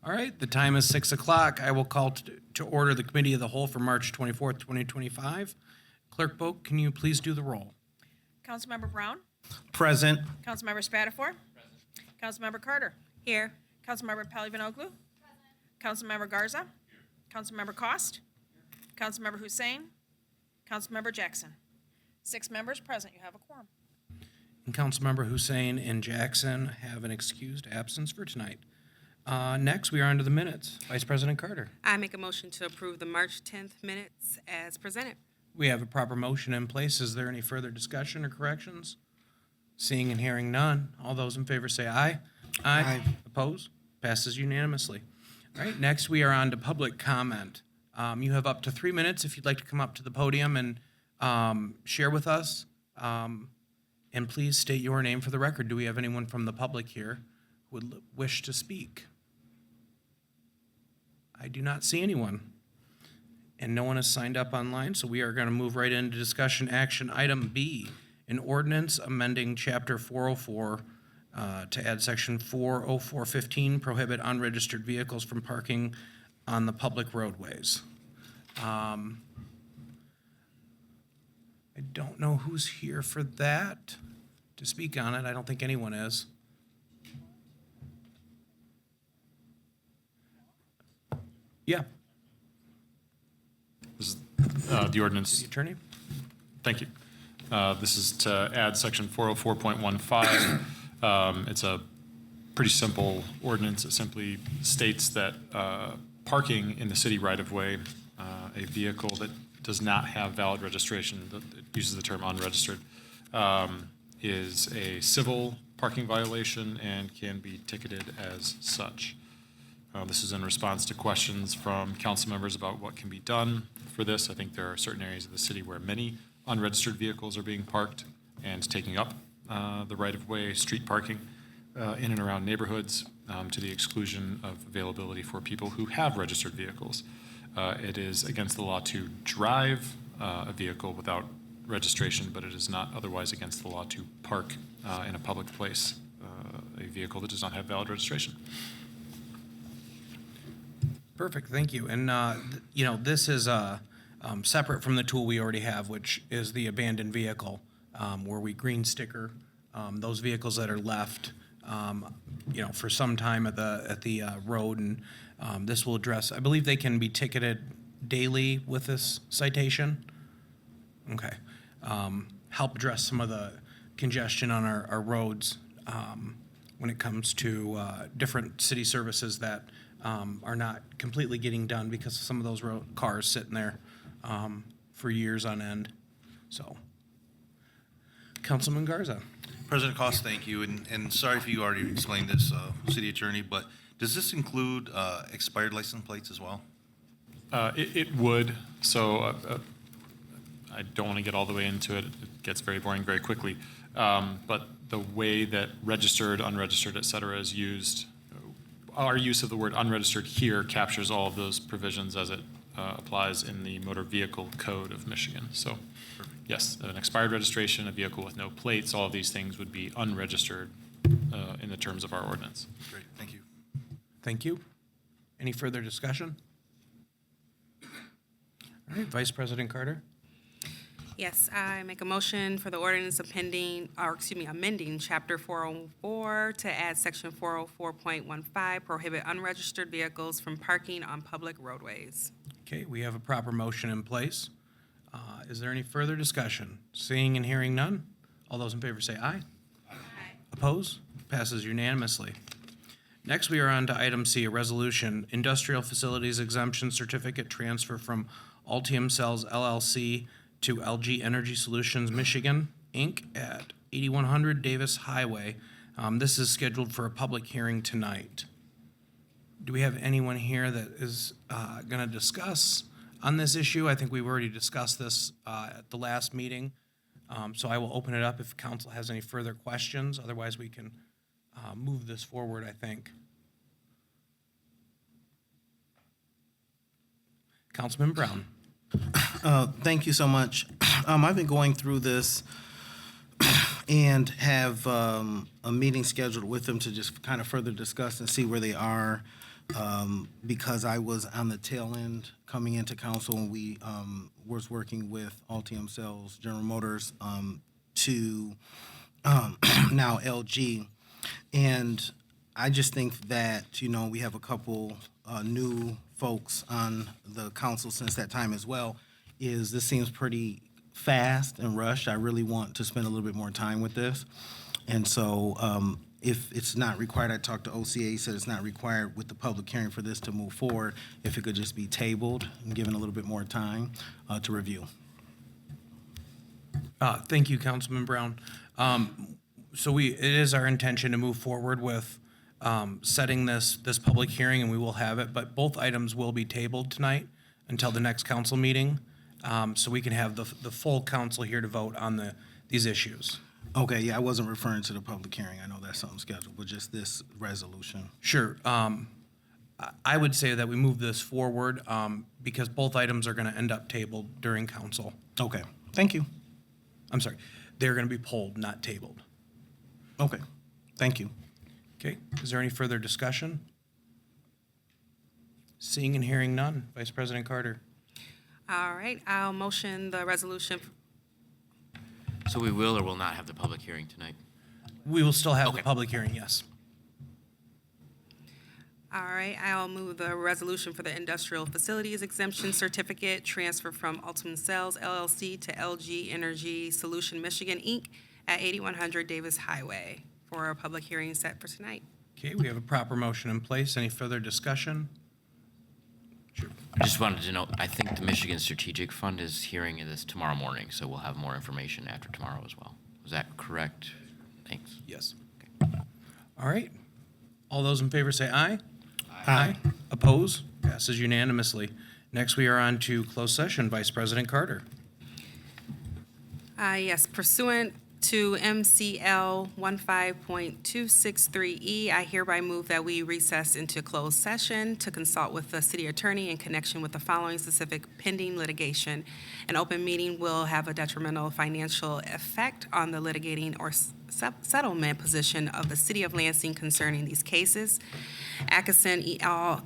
All right, the time is 6 o'clock. I will call to order the Committee of the Whole for March 24th, 2025. Clerk Boak, can you please do the roll? Councilmember Brown? Present. Councilmember Spatafor? Councilmember Carter? Here. Councilmember Pelivanoglu? Councilmember Garza? Councilmember Cost? Councilmember Hussein? Councilmember Jackson? 6 members present. You have a quorum. And Councilmember Hussein and Jackson have an excused absence for tonight. Next, we are on to the minutes. Vice President Carter. I make a motion to approve the March 10th minutes as presented. We have a proper motion in place. Is there any further discussion or corrections? Seeing and hearing none, all those in favor say aye. Aye. Oppose? Passes unanimously. All right, next we are on to public comment. You have up to 3 minutes if you'd like to come up to the podium and share with us. And please state your name for the record. Do we have anyone from the public here who would wish to speak? I do not see anyone. And no one has signed up online, so we are going to move right into discussion action item B, an ordinance amending chapter 404 to add section 40415, prohibit unregistered vehicles from parking on the public roadways. I don't know who's here for that to speak on it. I don't think anyone is. Yeah, This is the ordinance. City Attorney. Thank you. This is to add section 404.15. It's a pretty simple ordinance. It simply states that parking in the city right-of-way, a vehicle that does not have valid registration, that it uses the term unregistered, is a civil parking violation and can be ticketed as such. This is in response to questions from council members about what can be done for this. I think there are certain areas of the city where many unregistered vehicles are being parked and taking up the right-of-way street parking in and around neighborhoods to the exclusion of availability for people who have registered vehicles. It is against the law to drive a vehicle without registration, but it is not otherwise against the law to park in a public place a vehicle that does not have valid registration. Perfect, thank you. And, this is separate from the tool we already have, which is the abandoned vehicle, where we green sticker those vehicles that are left, for some time at the road. And this will address, I believe they can be ticketed daily with this citation. Okay. Help address some of the congestion on our roads when it comes to different city services that are not completely getting done because of some of those cars sitting there for years on end. So, Councilman Garza. President Cost, thank you. And sorry if you already explained this, City Attorney, but does this include expired license plates as well? It would. So I don't want to get all the way into it. It gets very boring very quickly. But the way that registered, unregistered, et cetera, is used, our use of the word unregistered here captures all of those provisions as it applies in the Motor Vehicle Code of Michigan. So, yes, an expired registration, a vehicle with no plates, all of these things would be unregistered in the terms of our ordinance. Great, thank you. Thank you. Any further discussion? All right, Vice President Carter. Yes, I make a motion for the ordinance amending Chapter 404 to add Section 404.15, prohibit unregistered vehicles from parking on public roadways. Okay, we have a proper motion in place. Is there any further discussion? Seeing and hearing none, all those in favor say aye. Aye. Oppose? Passes unanimously. Next, we are on to item C, a resolution, industrial facilities exemption certificate transfer from Altium Cells LLC to LG Energy Solutions Michigan, Inc. at 8100 Davis Highway. This is scheduled for a public hearing tonight. Do we have anyone here that is going to discuss on this issue? I think we've already discussed this at the last meeting. So I will open it up if council has any further questions. Otherwise, we can move this forward, I think. Councilman Brown. Thank you so much. I've been going through this and have a meeting scheduled with them to just kind of further discuss and see where they are because I was on the tail end coming into council, and we was working with Altium Sales, General Motors, to now LG. And I just think that, we have a couple new folks on the council since that time as well, this seems pretty fast and rushed. I really want to spend a little bit more time with this. And so if it's not required, I talked to OCA, he said it's not required with the public hearing for this to move forward, if it could just be tabled and given a little bit more time to review. Thank you, Councilman Brown. So it is our intention to move forward with setting this public hearing, and we will have it, but both items will be tabled tonight until the next council meeting, so we can have the full council here to vote on these issues. Okay, yeah, I wasn't referring to the public hearing. I know that's something scheduled, but just this resolution. Sure. I would say that we move this forward because both items are going to end up tabled during council. Okay, thank you. I'm sorry, they're going to be pulled, not tabled. Okay, thank you. Okay, is there any further discussion? Seeing and hearing none. Vice President Carter. All right, I'll motion the resolution. So we will or will not have the public hearing tonight? We will still have the Okay. public hearing, yes. All right, I'll move the resolution for the industrial facilities exemption certificate transfer from Ultimate Sales LLC to LG Energy Solution Michigan, Inc. at 8100 Davis Highway for a public hearing set for tonight. Okay, we have a proper motion in place. Any further discussion? Sure. I just wanted to know, I think the Michigan Strategic Fund is hearing this tomorrow morning, so we'll have more information after tomorrow as well. Is that correct? Thanks. Yes. All right. All those in favor say aye. Aye. Oppose? Passes unanimously. Next, we are on to closed session. Vice President Carter. Yes, pursuant to MCL 15.263E, I hereby move that we recess into closed session to consult with the city attorney in connection with the following specific pending litigation. An open meeting will have a detrimental financial effect on the litigating or settlement position of the city of Lansing concerning these cases. Atkinson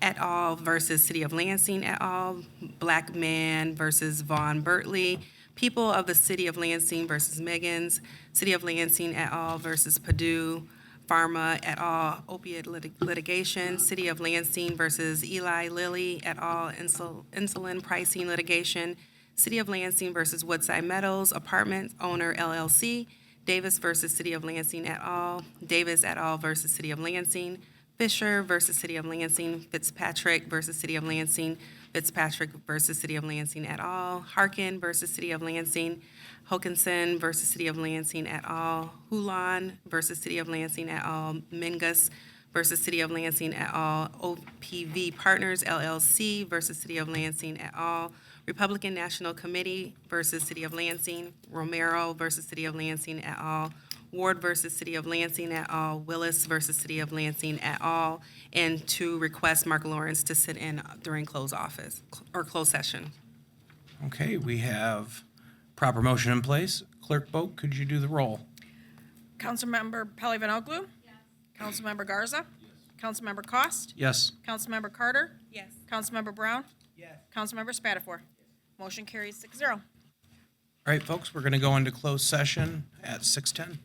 et al. Versus City of Lansing et al., Black Man versus Vaughn Bertley, People of the City of Lansing versus Meggins, City of Lansing et al. Versus Purdue Pharma et al. Opiate litigation, City of Lansing versus Eli Lilly et al. Insulin pricing litigation, City of Lansing versus Woodside Metals Apartment Owner LLC, Davis versus City of Lansing et al., Davis et al. Versus City of Lansing, Fisher versus City of Lansing, Fitzpatrick versus City of Lansing, Fitzpatrick versus City of Lansing et al., Harkin versus City of Lansing, Hokinson versus City of Lansing et al., Hulan versus City of Lansing et al., Mingus versus City of Lansing et al., OPV Partners LLC versus City of Lansing et al., Republican National Committee versus City of Lansing, Romero versus City of Lansing et al., Ward versus City of Lansing et al., Willis versus City of Lansing et al., and to request Mark Lawrence to sit in during closed session. Okay, we have proper motion in place. Clerk Boak, could you do the roll? Councilmember Pelley Van Oglu? Yes. Councilmember Garza? Yes. Councilmember Cost? Yes. Councilmember Carter? Yes. Councilmember Brown? Yes. Councilmember Spatafor? Motion carries 6-0. All right, folks, we're going to go into closed session at 6:10.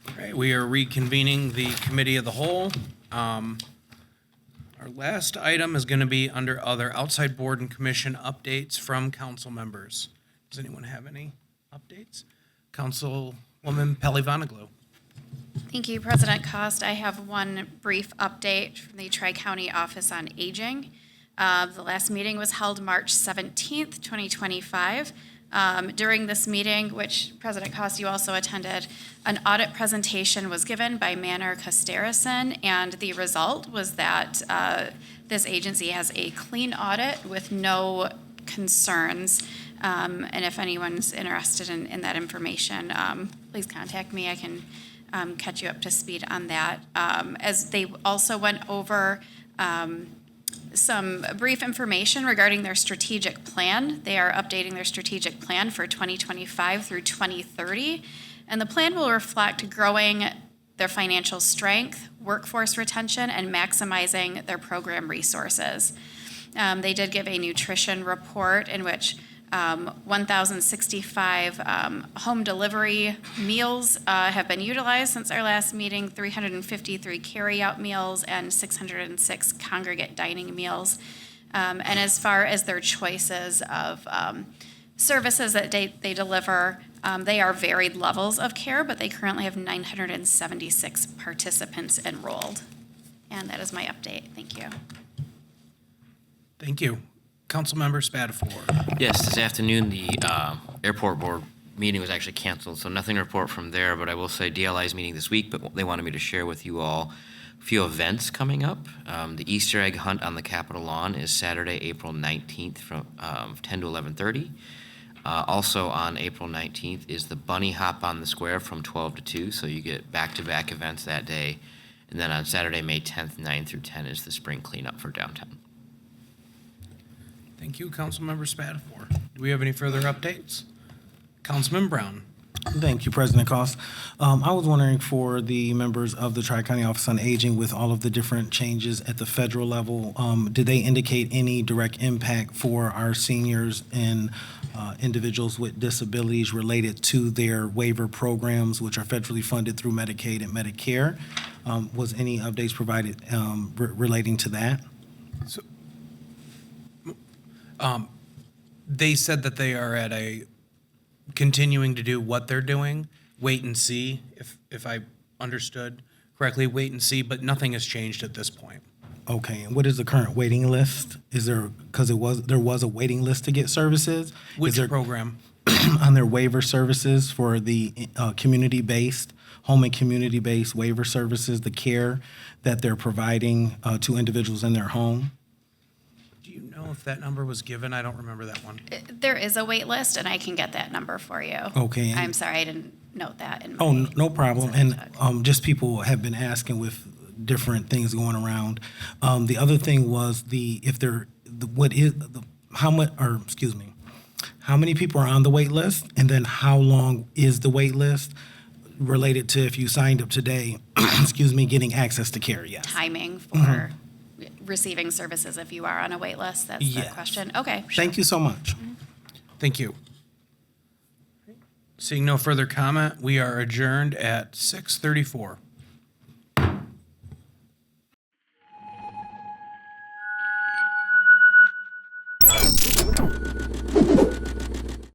All right, we are reconvening the Committee of the Whole. Our last item is going to be under other outside board and commission updates from council members. Does anyone have any updates? Councilwoman Pelley Vonnegut. Thank you, President Cost. I have one brief update from the Tri-County Office on Aging. The last meeting was held March 17th, 2025. During this meeting, which President Cost, you also attended, an audit presentation was given by Manor Costerison, and the result was that this agency has a clean audit with no concerns. And if anyone's interested in that information, please contact me. I can catch you up to speed on that. As they also went over some brief information regarding their strategic plan. They are updating their strategic plan for 2025 through 2030. And the plan will reflect growing their financial strength, workforce retention, and maximizing their program resources. They did give a nutrition report in which 1,065 home delivery meals have been utilized since our last meeting, 353 carryout meals, and 606 congregate dining meals. And as far as their choices of services that they deliver, they are varied levels of care, but they currently have 976 participants enrolled. And that is my update. Thank you. Thank you. Councilmember Spatafor. Yes, this afternoon, the airport board meeting was actually canceled, so nothing to report from there, but I will say DLI's meeting this week, but they wanted me to share with you all a few events coming up. The Easter egg hunt on the Capitol lawn is Saturday, April 19th from 10 to 11:30. Also on April 19th is the bunny hop on the square from 12 to 2, so you get back-to-back events that day. And then on Saturday, May 10th, 9 through 10 is the spring cleanup for downtown. Thank you, Councilmember Spatafor. Do we have any further updates? Councilman Brown. Thank you, President Cost. I was wondering for the members of the Tri-County Office on Aging, with all of the different changes at the federal level, did they indicate any direct impact for our seniors and individuals with disabilities related to their waiver programs, which are federally funded through Medicaid and Medicare? Was any updates provided relating to that? They said that they are at a continuing to do what they're doing, wait and see, if I understood correctly, wait and see, but nothing has changed at this point. Okay, and what is the current waiting list? Is there, because there was a waiting list to get services? Which Is there program? on their waiver services for the community-based, home and community-based waiver services, the care that they're providing to individuals in their home? Do you know if that number was given? I don't remember that one. There is a wait list, and I can get that number for you. Okay. I'm sorry, I didn't note that in my. Oh, no problem. And check. just people have been asking with different things going around. The other thing was how many people are on the wait list, and then how long is the wait list related to if you signed up today, getting access to care, yes. Timing for receiving services if you are on a wait list, that's the Yes. question. Okay, sure. Thank you so much. Thank you. Seeing no further comment, we are adjourned at 6:34.